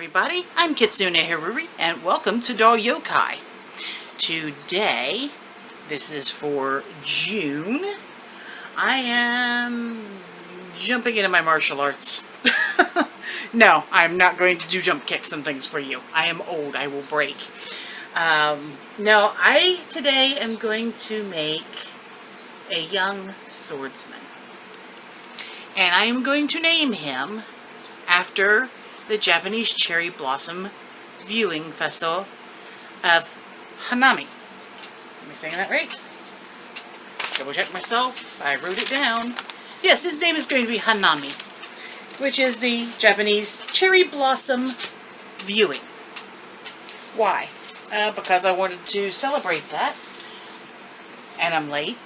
everybody, I'm Kitsune Hiruri, and welcome to Yokai. Today, this is for June, I am jumping into my martial arts. No, I'm not going to do jump kicks and things for you. I am old, I will break. No, I today am going to make a young swordsman. And I am going to name him after the Japanese cherry blossom viewing festival of Hanami. Am I saying that right? Double check myself. I wrote it down. Yes, his name is going to be Hanami, which is the Japanese cherry blossom viewing. Why? Because I wanted to celebrate that. And I'm late.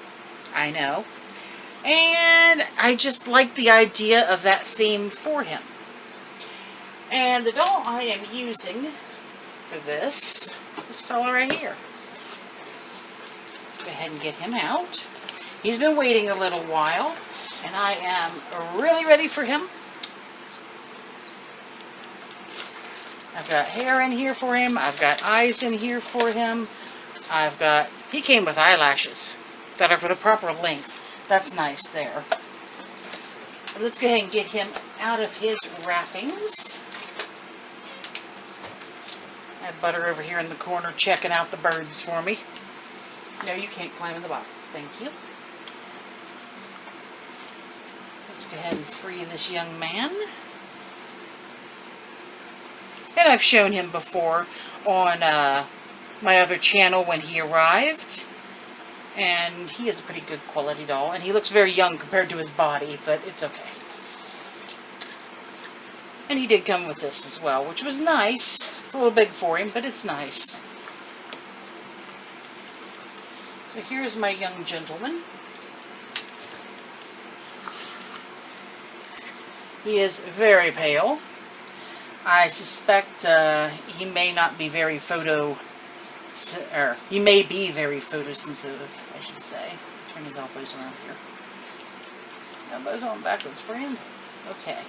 I know. And I just like the idea of that theme for him. And the doll I am using for this is this fella right here. Let's go ahead and get him out. He's been waiting a little while, and I am really ready for him. I've got hair in here for him. I've got eyes in here for him. He came with eyelashes that are for the proper length. That's nice there. Let's go ahead and get him out of his wrappings. I have Butter over here in the corner checking out the birds for me. No, you can't climb in the box. Thank you. Let's go ahead and free this young man. And I've shown him before on my other channel when he arrived. And he is a pretty good quality doll. And he looks very young compared to his body, but it's okay. And he did come with this as well, which was nice. It's a little big for him, but it's nice. So here's my young gentleman. He is very pale. I suspect he may not be very he may be very photosensitive, I should say. Turn his elbows around here. Elbows on backwards, friend. Okay.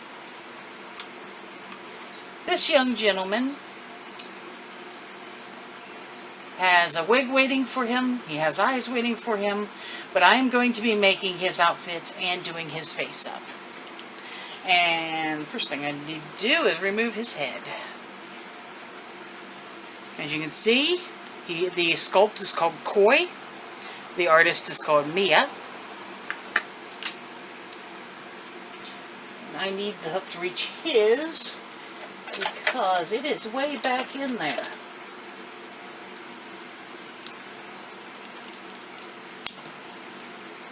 This young gentleman has a wig waiting for him. He has eyes waiting for him. But I am going to be making his outfit and doing his face up. And the first thing I need to do is remove his head. As you can see, the sculpt is called Koi. The artist is called Mia. And I need the hook to reach his because it is way back in there.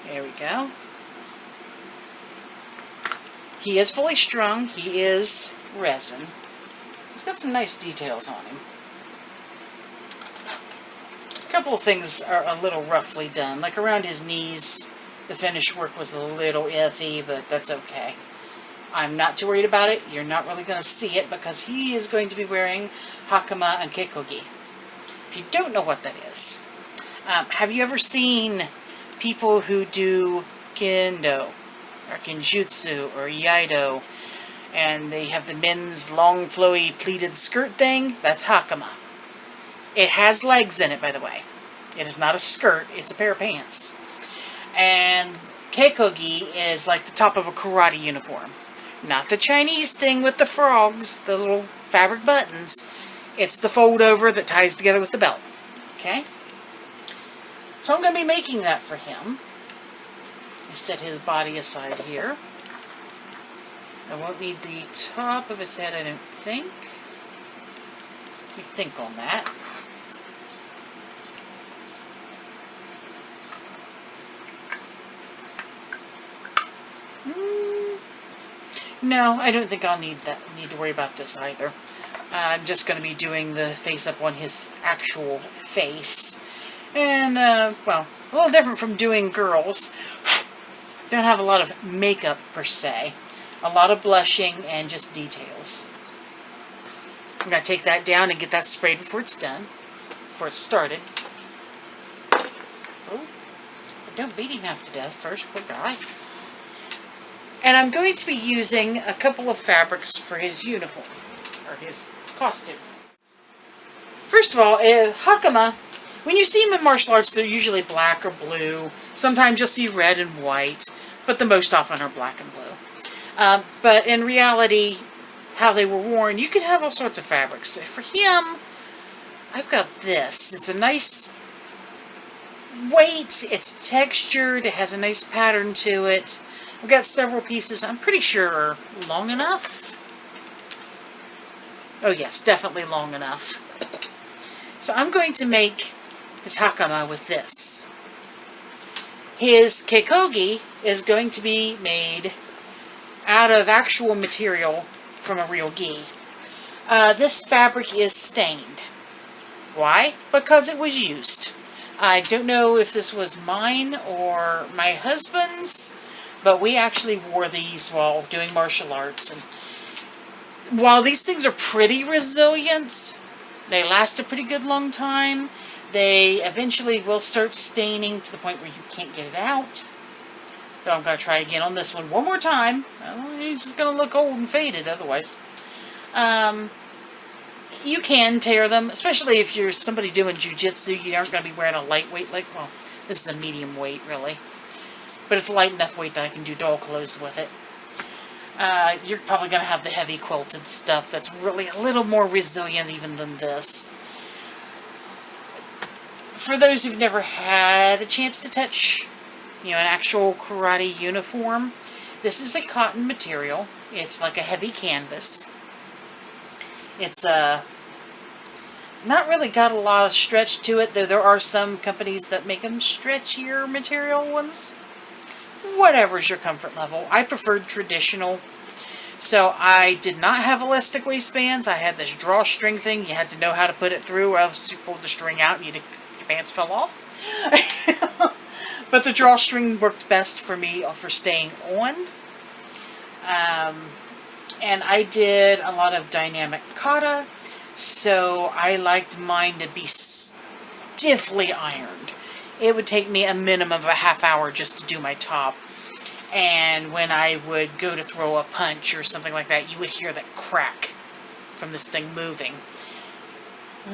There we go. He is fully strung. He is resin. He's got some nice details on him. A couple of things are a little roughly done. Like around his knees, the finish work was a little iffy, but that's okay. I'm not too worried about it. You're not really going to see it because he is going to be wearing hakama and keikogi. If you don't know what that is, have you ever seen people who do kendo or kinjutsu or iaido and they have the men's long flowy pleated skirt thing? That's hakama. It has legs in it, by the way. It is not a skirt, it's a pair of pants. And keikogi is like the top of a karate uniform. Not the Chinese thing with the frogs, the little fabric buttons. It's the fold over that ties together with the belt. Okay? So I'm going to be making that for him. I set his body aside here. I won't need the top of his head, I don't think. Let me think on that. No, I don't think I'll need to worry about this either. I'm just going to be doing the face up on his actual face. And, well, a little different from doing girls. Don't have a lot of makeup per se. A lot of blushing and just details. I'm going to take that down and get that sprayed before it's done. Before it's started. Oh, don't beat him half to death first, poor guy. And I'm going to be using a couple of fabrics for his uniform, or his costume. First of all, Hakama, when you see them in martial arts, they're usually black or blue. Sometimes you'll see red and white, but the most often are black and blue. But in reality, how they were worn, you could have all sorts of fabrics. For him, I've got this. It's a nice weight, it's textured, it has a nice pattern to it. I've got several pieces I'm pretty sure are long enough. Oh yes, definitely long enough. So I'm going to make his hakama with this. His keikogi is going to be made out of actual material from a real gi. This fabric is stained. Why? Because it was used. I don't know if this was mine or my husband's, but we actually wore these while doing martial arts. And while these things are pretty resilient, they last a pretty good long time. They eventually will start staining to the point where you can't get it out. So I'm going to try again on this one more time. It's just going to look old and faded otherwise. You can tear them, especially if you're somebody doing jiu-jitsu. You aren't going to be wearing a lightweight, well, this is a medium weight, really. But it's light enough weight that I can do doll clothes with it. You're probably going to have the heavy quilted stuff that's really a little more resilient even than this. For those who've never had a chance to touch, an actual karate uniform, this is a cotton material. It's like a heavy canvas. It's not really got a lot of stretch to it, though there are some companies that make them stretchier material ones. Whatever's your comfort level. I preferred traditional, so I did not have elastic waistbands. I had this drawstring thing. You had to know how to put it through, or else you pulled the string out and your pants fell off. But the drawstring worked best for me for staying on. And I did a lot of dynamic kata, so I liked mine to be stiffly ironed. It would take me a minimum of a half hour just to do my top. And when I would go to throw a punch or something like that, you would hear that crack from this thing moving.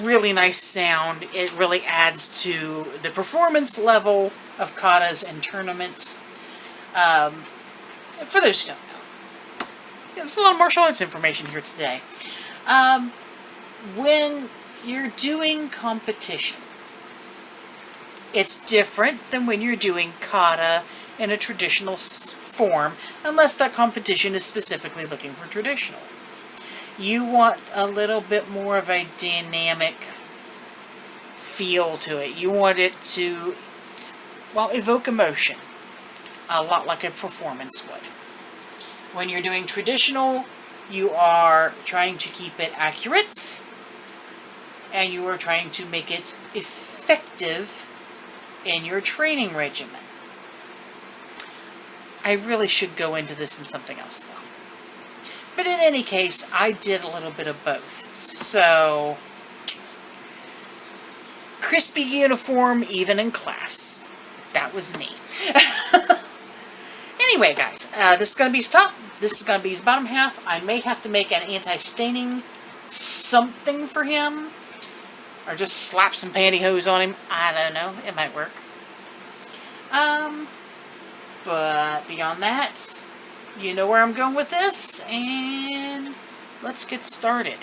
Really nice sound. It really adds to the performance level of katas and tournaments. For those who don't know, there's a lot of martial arts information here today. When you're doing competition, it's different than when you're doing kata in a traditional form, unless that competition is specifically looking for traditional. You want a little bit more of a dynamic feel to it. You want it to, well, evoke emotion, a lot like a performance would. When you're doing traditional, you are trying to keep it accurate, and you are trying to make it effective in your training regimen. I really should go into this in something else, though. But in any case, I did a little bit of both. So, crispy uniform, even in class. That was me. Anyway, guys, this is going to be his top. This is going to be his bottom half. I may have to make an anti-staining something for him. Or just slap some pantyhose on him. I don't know. It might work. But beyond that, you know where I'm going with this. And let's get started.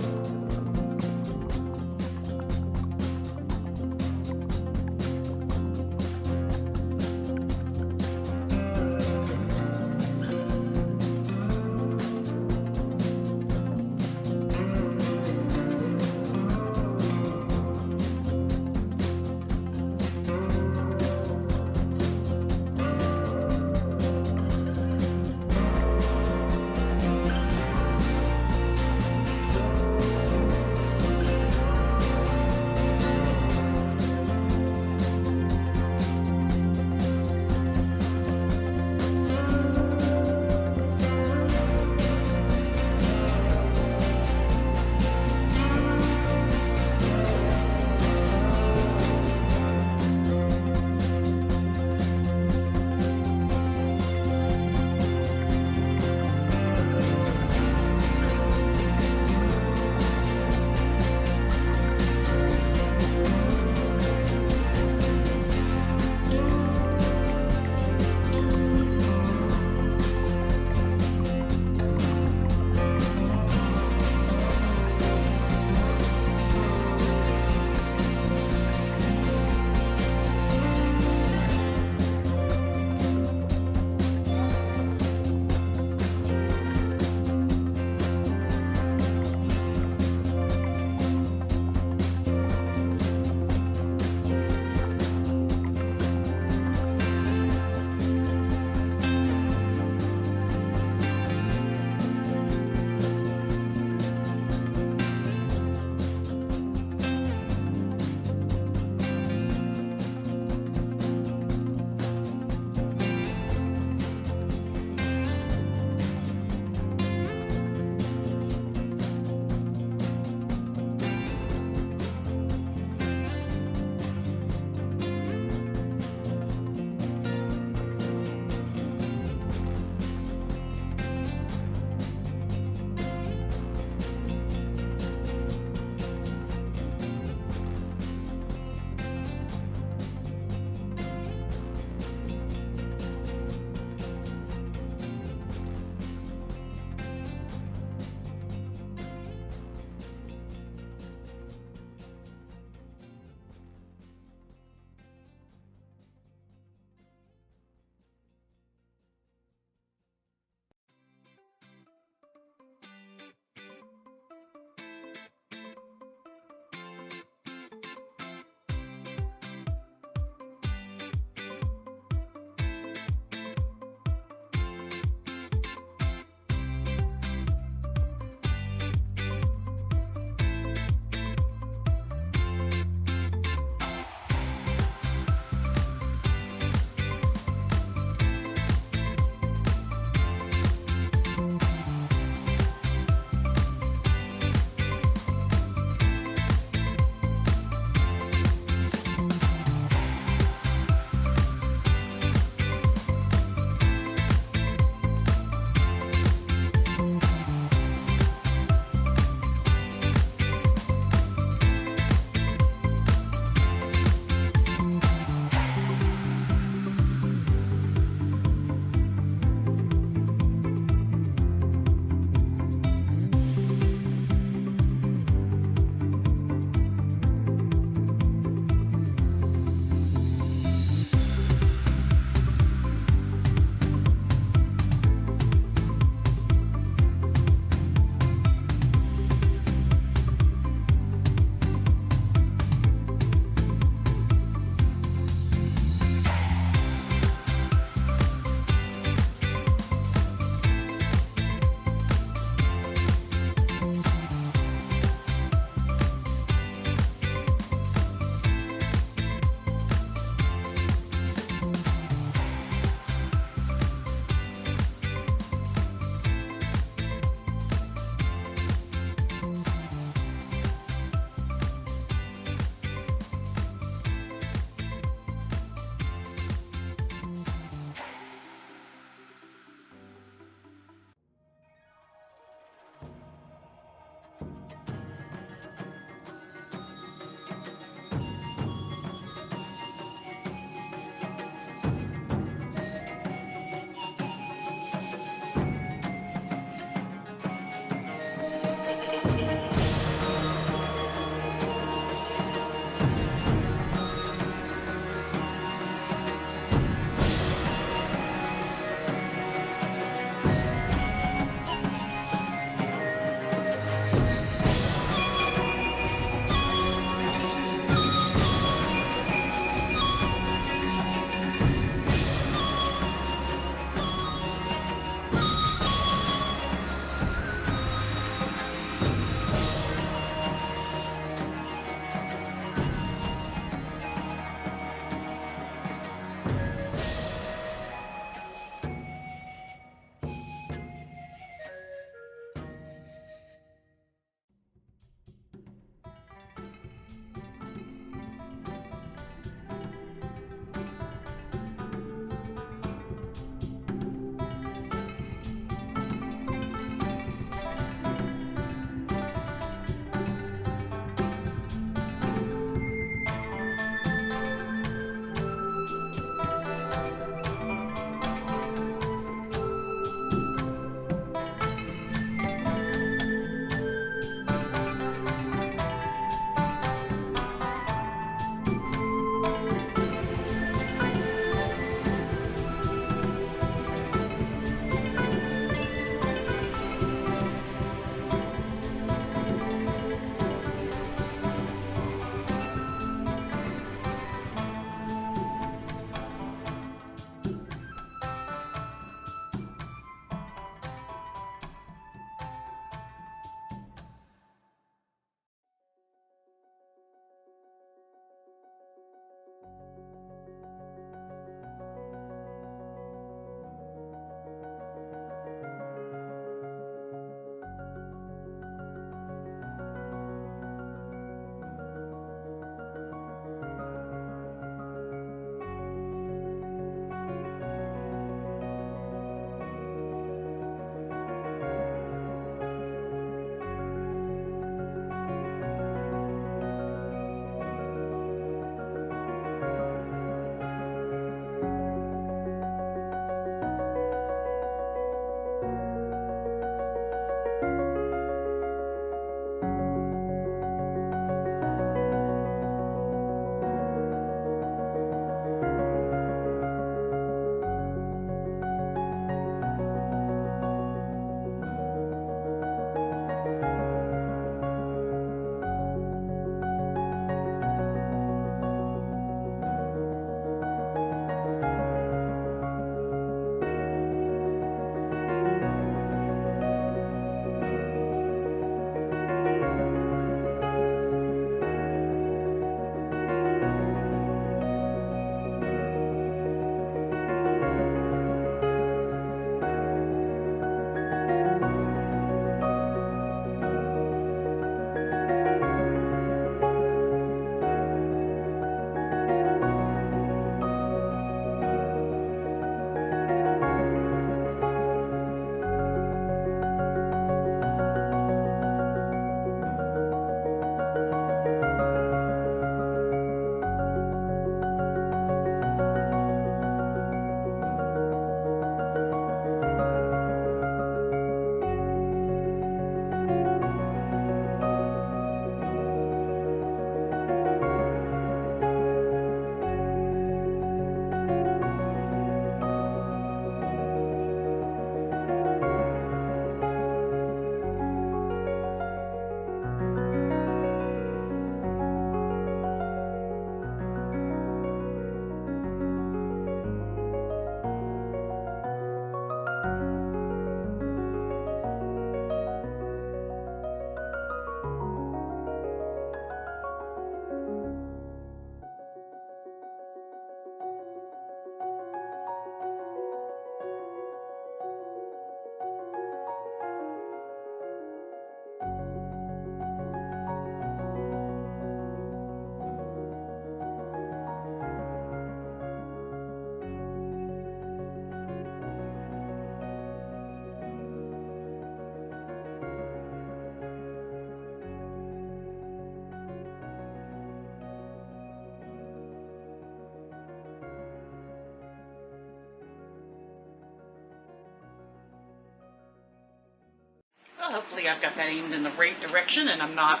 hopefully I've got that aimed in the right direction and I'm not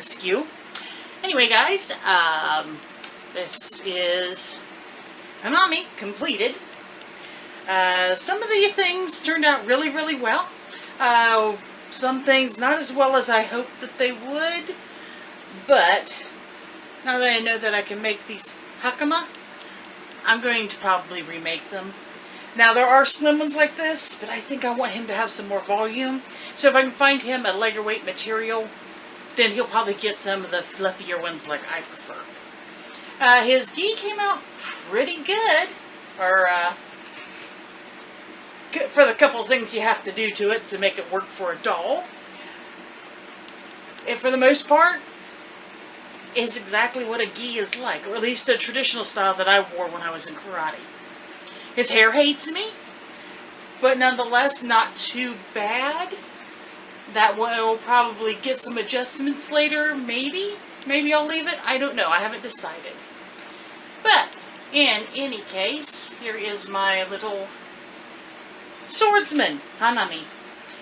askew. Anyway, guys, this is Hanami completed. Some of the things turned out really, really well. Some things not as well as I hoped that they would, but now that I know that I can make these hakama, I'm going to probably remake them. Now, there are slim ones like this, but I think I want him to have some more volume. So if I can find him a lighter weight material, then he'll probably get some of the fluffier ones like I prefer. His gi came out pretty good, or for the couple of things you have to do to it to make it work for a doll. And for the most part, is exactly what a gi is like, or at least a traditional style that I wore when I was in karate. His hair hates me, but nonetheless not too bad. That will probably get some adjustments later, maybe. Maybe I'll leave it. I don't know. I haven't decided. But in any case, here is my little Swordsman, Hanami.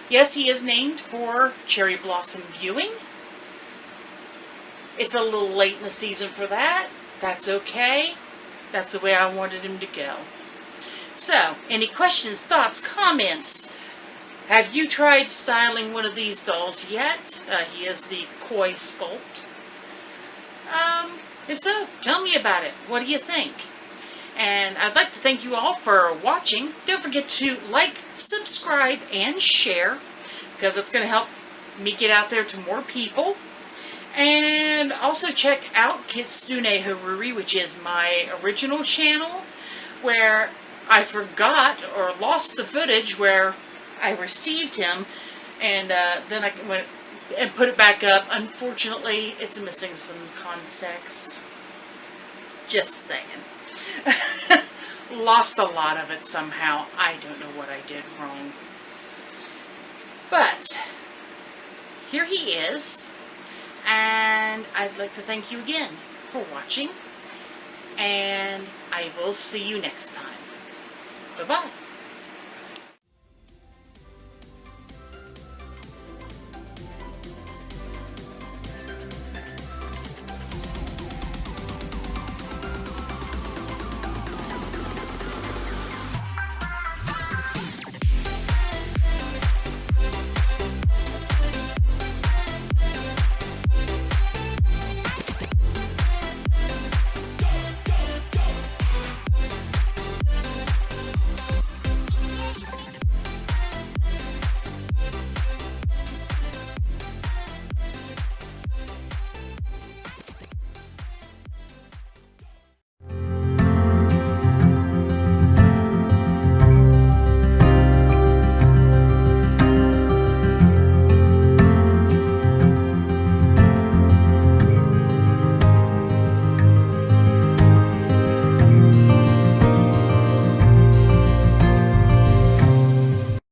Yes, he is named for cherry blossom viewing. It's a little late in the season for that. That's okay. That's the way I wanted him to go. So, any questions, thoughts, comments? Have you tried styling one of these dolls yet? He is the koi sculpt. If so, tell me about it. What do you think? And I'd like to thank you all for watching. Don't forget to like, subscribe, and share, because it's going to help me get out there to more people. And also check out Kitsune Haruri, which is my original channel, where I forgot or lost the footage where I received him, and then I went and put it back up. Unfortunately, it's missing some context. Just saying. Lost a lot of it somehow. I don't know what I did wrong. But here he is. And I'd like to thank you again for watching. And I will see you next time. Bye-bye.